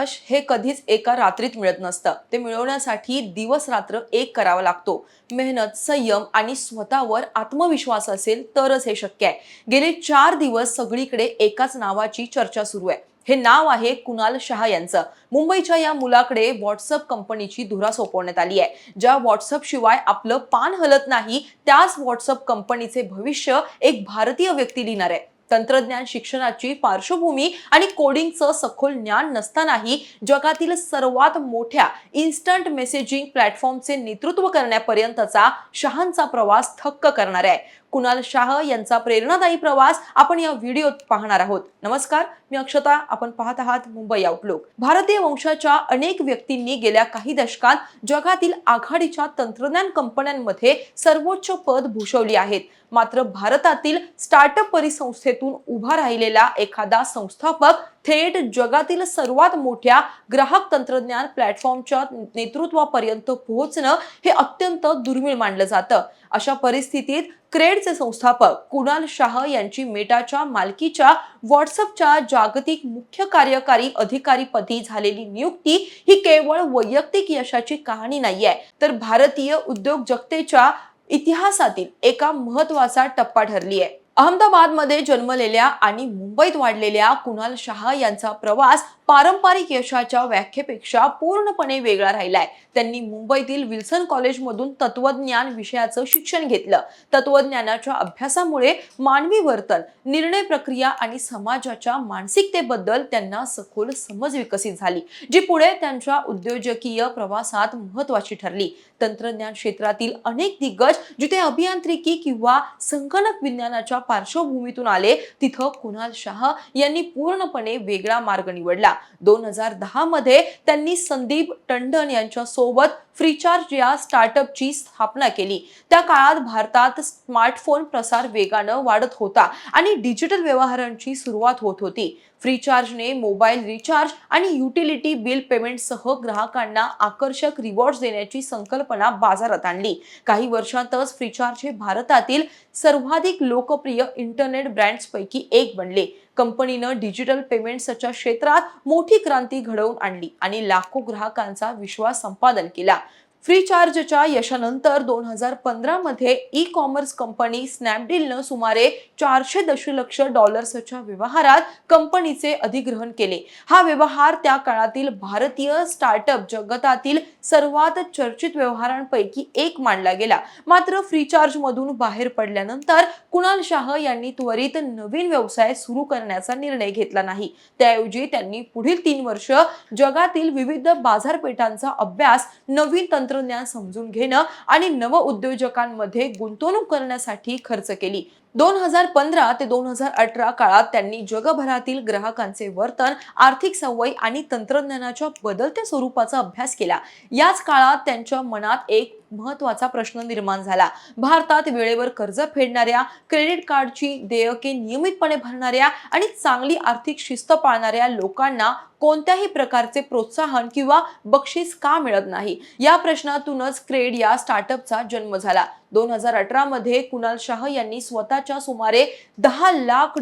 यश हे कधीच एका रात्रीत मिळत नसतं। ते मिळवण्यासाठी दिवस रात्र एक करावा लागतो। मेहनत, संयम आणि स्वतःवर आत्मविश्वास असेल तरच हे शक्य आहे। गेले 4 दिवस सगळीकडे एकाच नावाची चर्चा सुरू आहे। हे नाव आहे कुणाल शाह यांचं। मुंबईच्या या मुलाकडे व्हॉट्सअप कंपनीची धुरा सोपवण्यात आली आहे। ज्या व्हॉट्सअप शिवाय आपलं पान हलत नाही, त्याच व्हॉट्सअप कंपनीचे भविष्य एक भारतीय व्यक्ती लिहिणार आहे। तंत्रज्ञान शिक्षणाची पार्श्वभूमी आणि कोडिंगचं सखोल ज्ञान नसतानाही जगातील सर्वात मोठ्या इन्स्टंट मेसेजिंग प्लॅटफॉर्मचे नेतृत्व करण्यापर्यंतचा शहांचा प्रवास थक्क करणार आहे। कुणाल शाह यांचा प्रेरणादायी प्रवास आपण या व्हिडिओत पाहणार आहोत। नमस्कार, मी अक्षता, आपण पाहत आहात मुंबई आउटलुक। भारतीय वंशाच्या अनेक व्यक्तींनी गेल्या काही दशकात जगातील आघाडीच्या तंत्रज्ञान कंपन्यांमध्ये सर्वोच्च पद भूषवली आहेत। मात्र भारतातील स्टार्टअप परिसंस्थेतून उभा राहिलेला एखादा संस्थापक थेट जगातील सर्वात मोठ्या ग्राहक तंत्रज्ञान प्लॅटफॉर्मच्या नेतृत्वापर्यंत पोहोचणं हे अत्यंत दुर्मिळ मानलं जातं। अशा परिस्थितीत क्रेडचे संस्थापक कुणाल शाह यांची मेटाच्या मालकीच्या व्हॉट्सअपच्या जागतिक मुख्य कार्यकारी अधिकारीपदी झालेली नियुक्ती ही केवळ वैयक्तिक यशाची कहाणी नाहीये, तर भारतीय उद्योजकतेच्या इतिहासातील एका महत्त्वाचा टप्पा ठरली आहे। अहमदाबादमध्ये जन्मलेल्या आणि मुंबईत वाढलेल्या कुणाल शाह यांचा प्रवास पारंपरिक यशाच्या व्याख्येपेक्षा पूर्णपणे वेगळा राहिलाय। त्यांनी मुंबईतील विल्सन कॉलेजमधून तत्वज्ञान विषयाचं शिक्षण घेतलं। तत्वज्ञानाच्या अभ्यासामुळे मानवी वर्तन, निर्णय प्रक्रिया आणि समाजाच्या मानसिकतेबद्दल त्यांना सखोल समज विकसित झाली, जी पुढे त्यांच्या उद्योजकीय प्रवासात महत्त्वाची ठरली। तंत्रज्ञान क्षेत्रातील अनेक दिग्गज जिथे अभियांत्रिकी किंवा संगणक विज्ञानाच्या पार्श्वभूमीतून आले, तिथं कुणाल शाह यांनी पूर्णपणे वेगळा मार्ग निवडला। 2010 मध्ये त्यांनी संदीप टंडन यांच्या सोबत फ्रीचार्ज या स्टार्टअपची स्थापना केली। त्या काळात भारतात स्मार्टफोन प्रसार वेगानं वाढत होता आणि डिजिटल व्यवहारांची सुरुवात होत होती। फ्रीचार्जने मोबाईल रिचार्ज आणि युटिलिटी बिल पेमेंटसह ग्राहकांना आकर्षक रिवॉर्ड्स देण्याची संकल्पना बाजारात आणली। काही वर्षांतच फ्रीचार्ज हे भारतातील सर्वाधिक लोकप्रिय इंटरनेट ब्रँड्सपैकी एक बनले। कंपनीनं डिजिटल पेमेंट्सच्या क्षेत्रात मोठी क्रांती घडवून आणली आणि लाखो ग्राहकांचा विश्वास संपादन केला। फ्रीचार्जच्या यशानंतर 2015 मध्ये ई कॉमर्स कंपनी स्नॅपडीलनं सुमारे 400 दशलक्ष डॉलर्सच्या व्यवहारात कंपनीचे अधिग्रहण केले। हा व्यवहार त्या काळातील भारतीय स्टार्टअप जगतातील सर्वात चर्चित व्यवहारांपैकी एक मानला गेला। मात्र फ्रीचार्जमधून बाहेर पडल्यानंतर कुणाल शाह यांनी त्वरित नवीन व्यवसाय सुरू करण्याचा निर्णय घेतला नाही। त्याऐवजी त्यांनी पुढील 3 वर्ष जगातील विविध बाजारपेठांचा अभ्यास, नवीन तंत्रज्ञान समजून घेणं आणि नव उद्योजकांमध्ये गुंतवणूक करण्यासाठी खर्च केली। 2015 ते 2018 काळात त्यांनी जगभरातील ग्राहकांचे वर्तन, आर्थिक सवयी आणि तंत्रज्ञानाच्या बदलत्या स्वरूपाचा अभ्यास केला। याच काळात त्यांच्या मनात एक महत्त्वाचा प्रश्न निर्माण झाला। भारतात वेळेवर कर्ज फेडणाऱ्या, क्रेडिट कार्डची देयके नियमितपणे भरणाऱ्या आणि चांगली आर्थिक शिस्त पाळणाऱ्या लोकांना कोणत्याही प्रकारचे प्रोत्साहन किंवा बक्षीस का मिळत नाही? या प्रश्नातूनच क्रेड या स्टार्टअपचा जन्म झाला। 2018 मध्ये कुणाल शाह यांनी स्वतःच्या सुमारे $10 लाख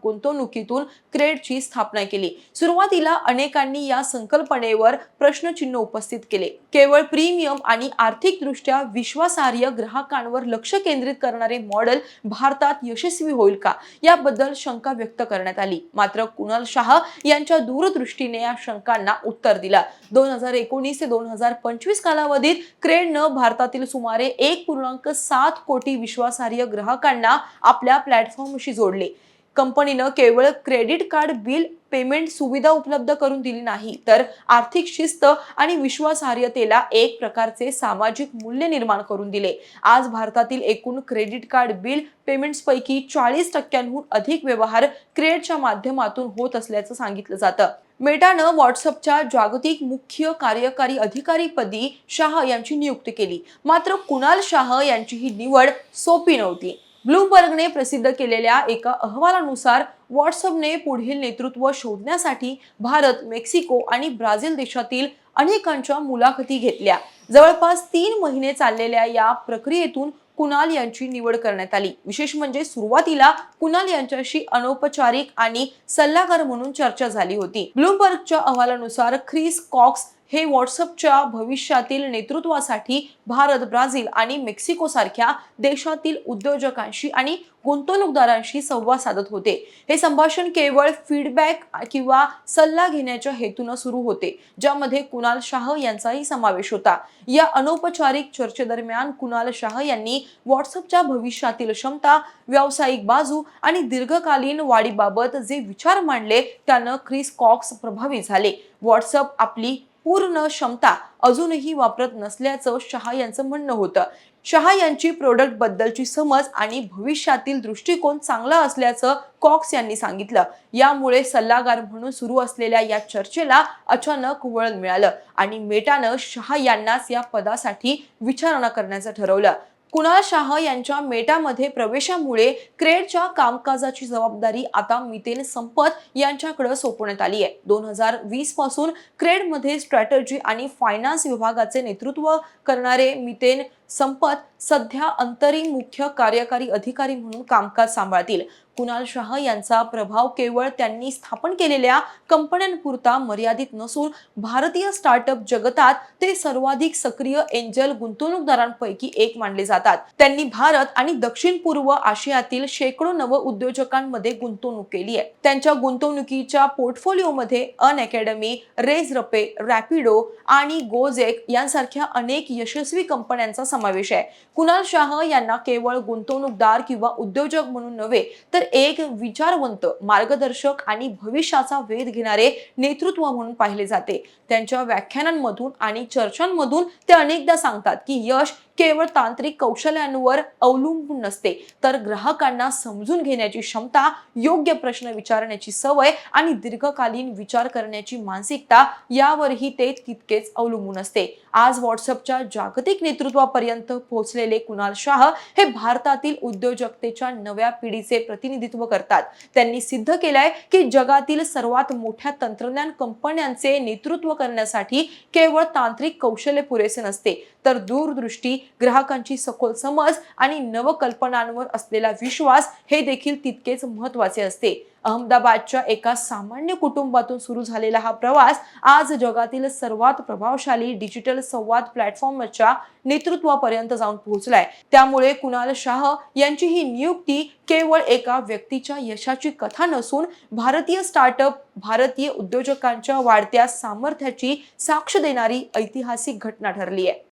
गुंतवणुकीतून क्रेडची स्थापना केली। सुरुवातीला अनेकांनी या संकल्पनेवर प्रश्नचिन्ह उपस्थित केले। केवळ प्रीमियम आणि आर्थिकदृष्ट्या विश्वासार्ह ग्राहकांवर लक्ष केंद्रित करणारे मॉडेल भारतात यशस्वी होईल का, याबद्दल शंका व्यक्त करण्यात आली। मात्र कुणाल शाह यांच्या दूरदृष्टीने या शंकांना उत्तर दिलं। 2019 ते 2025 कालावधीत क्रेडनं भारतातील सुमारे 1.7 कोटी विश्वासार्ह ग्राहकांना आपल्या प्लॅटफॉर्मशी जोडले। कंपनीनं केवळ क्रेडिट कार्ड बिल पेमेंट सुविधा उपलब्ध करून दिली नाही, तर आर्थिक शिस्त आणि विश्वासार्हतेला एक प्रकारचे सामाजिक मूल्य निर्माण करून दिले। आज भारतातील एकूण क्रेडिट कार्ड बिल पेमेंट्सपैकी 40% अधिक व्यवहार क्रेडच्या माध्यमातून होत असल्याचं सांगितलं जातं। मेटानं व्हॉट्सअपच्या जागतिक मुख्य कार्यकारी अधिकारीपदी शाह यांची नियुक्ती केली। मात्र कुणाल शाह यांची ही निवड सोपी नव्हती। ब्लूमबर्गने प्रसिद्ध केलेल्या एका अहवालानुसार व्हॉट्सअपने पुढील नेतृत्व शोधण्यासाठी भारत, मेक्सिको आणि ब्राझील देशातील अनेकांच्या मुलाखती घेतल्या। जवळपास 3 महिने चाललेल्या या प्रक्रियेतून कुणाल यांची निवड करण्यात आली। विशेष म्हणजे सुरुवातीला कुणाल यांच्याशी अनौपचारिक आणि सल्लागार म्हणून चर्चा झाली होती। ब्लूमबर्गच्या अहवालानुसार ख्रिस कॉक्स हे व्हॉट्सअपच्या भविष्यातील नेतृत्वासाठी भारत, ब्राझील आणि मेक्सिको सारख्या देशातील उद्योजकांशी आणि गुंतवणूकदारांशी संवाद साधत होते। हे संभाषण केवळ फीडबॅक किंवा सल्ला घेण्याच्या हेतून सुरू होते, ज्यामध्ये कुणाल शाह यांचाही समावेश होता। या अनौपचारिक चर्चेदरम्यान कुणाल शाह यांनी व्हॉट्सअपच्या भविष्यातील क्षमता, व्यावसायिक बाजू आणि दीर्घकालीन वाढीबाबत जे विचार मांडले त्यानं ख्रिस कॉक्स प्रभावित झाले। व्हॉट्सअप आपली पूर्ण क्षमता अजूनही वापरत नसल्याचं शहा यांचं म्हणणं होतं। शहा यांची प्रोडक्ट बद्दलची समज आणि भविष्यातील दृष्टिकोन चांगला असल्याचं कॉक्स यांनी सांगितलं। यामुळे सल्लागार म्हणून सुरू असलेल्या या चर्चेला अचानक वळण मिळालं आणि मेटानं शहा यांनाच या पदासाठी विचारणा करण्याचं ठरवलं। कुणाल शाह यांच्या मेटामध्ये प्रवेशामुळे क्रेडच्या कामकाजाची जबाबदारी आता मितेन संपत यांच्याकडे सोपवण्यात आली आहे। 2020 पासून क्रेडमध्ये स्ट्रॅटेजी आणि फायनान्स विभागाचे नेतृत्व करणारे मितेन संपत सध्या अंतरिम मुख्य कार्यकारी अधिकारी म्हणून कामकाज सांभाळतील। कुणाल शाह यांचा प्रभाव केवळ त्यांनी स्थापन केलेल्या कंपन्यांपुरता मर्यादित नसून भारतीय स्टार्टअप जगतात ते सर्वाधिक सक्रिय एंजल गुंतवणूकदारांपैकी एक मानले जातात। त्यांनी भारत आणि दक्षिण पूर्व आशियातील शेकडो नव उद्योजकांमध्ये गुंतवणूक केली आहे। त्यांच्या गुंतवणुकीच्या पोर्टफोलिओमध्ये अनअकॅडमी, रेझरपे, रॅपिडो आणि गोजेक यांसारख्या अनेक यशस्वी कंपन्यांचा समावेश आहे। कुणाल शाह यांना केवळ गुंतवणूकदार किंवा उद्योजक म्हणून नव्हे तर एक विचारवंत, मार्गदर्शक आणि भविष्याचा वेध घेणारे नेतृत्व म्हणून पाहिले जाते। त्यांच्या व्याख्यानांमधून आणि चर्चांमधून ते अनेकदा सांगतात की यश केवळ तांत्रिक कौशल्यांवर अवलंबून नसते, तर ग्राहकांना समजून घेण्याची क्षमता, योग्य प्रश्न विचारण्याची सवय आणि दीर्घकालीन विचार करण्याची मानसिकता यावरही ते तितकेच अवलंबून असते। आज व्हॉट्सअपच्या जागतिक नेतृत्वापर्यंत पोहोचलेले कुणाल शाह हे भारतातील उद्योजकतेच्या नव्या पिढीचे प्रतिनिधित्व करतात। त्यांनी सिद्ध केलंय की जगातील सर्वात मोठ्या तंत्रज्ञान कंपन्यांचे नेतृत्व करण्यासाठी केवळ तांत्रिक कौशल्य पुरेसे नसते, तर दूरदृष्टी, ग्राहकांची सखोल समज आणि नवकल्पनांवर असलेला विश्वास हे देखील तितकेच महत्त्वाचे असते। अहमदाबादच्या एका सामान्य कुटुंबातून सुरू झालेला हा प्रवास आज जगातील सर्वात प्रभावशाली डिजिटल संवाद प्लॅटफॉर्मच्या नेतृत्वापर्यंत जाऊन पोहोचलाय। त्यामुळे कुणाल शाह यांची ही नियुक्ती केवळ एका व्यक्तीच्या यशाची कथा नसून भारतीय स्टार्टअप, भारतीय उद्योजकांच्या वाढत्या सामर्थ्याची साक्ष देणारी ऐतिहासिक घटना ठरली आहे।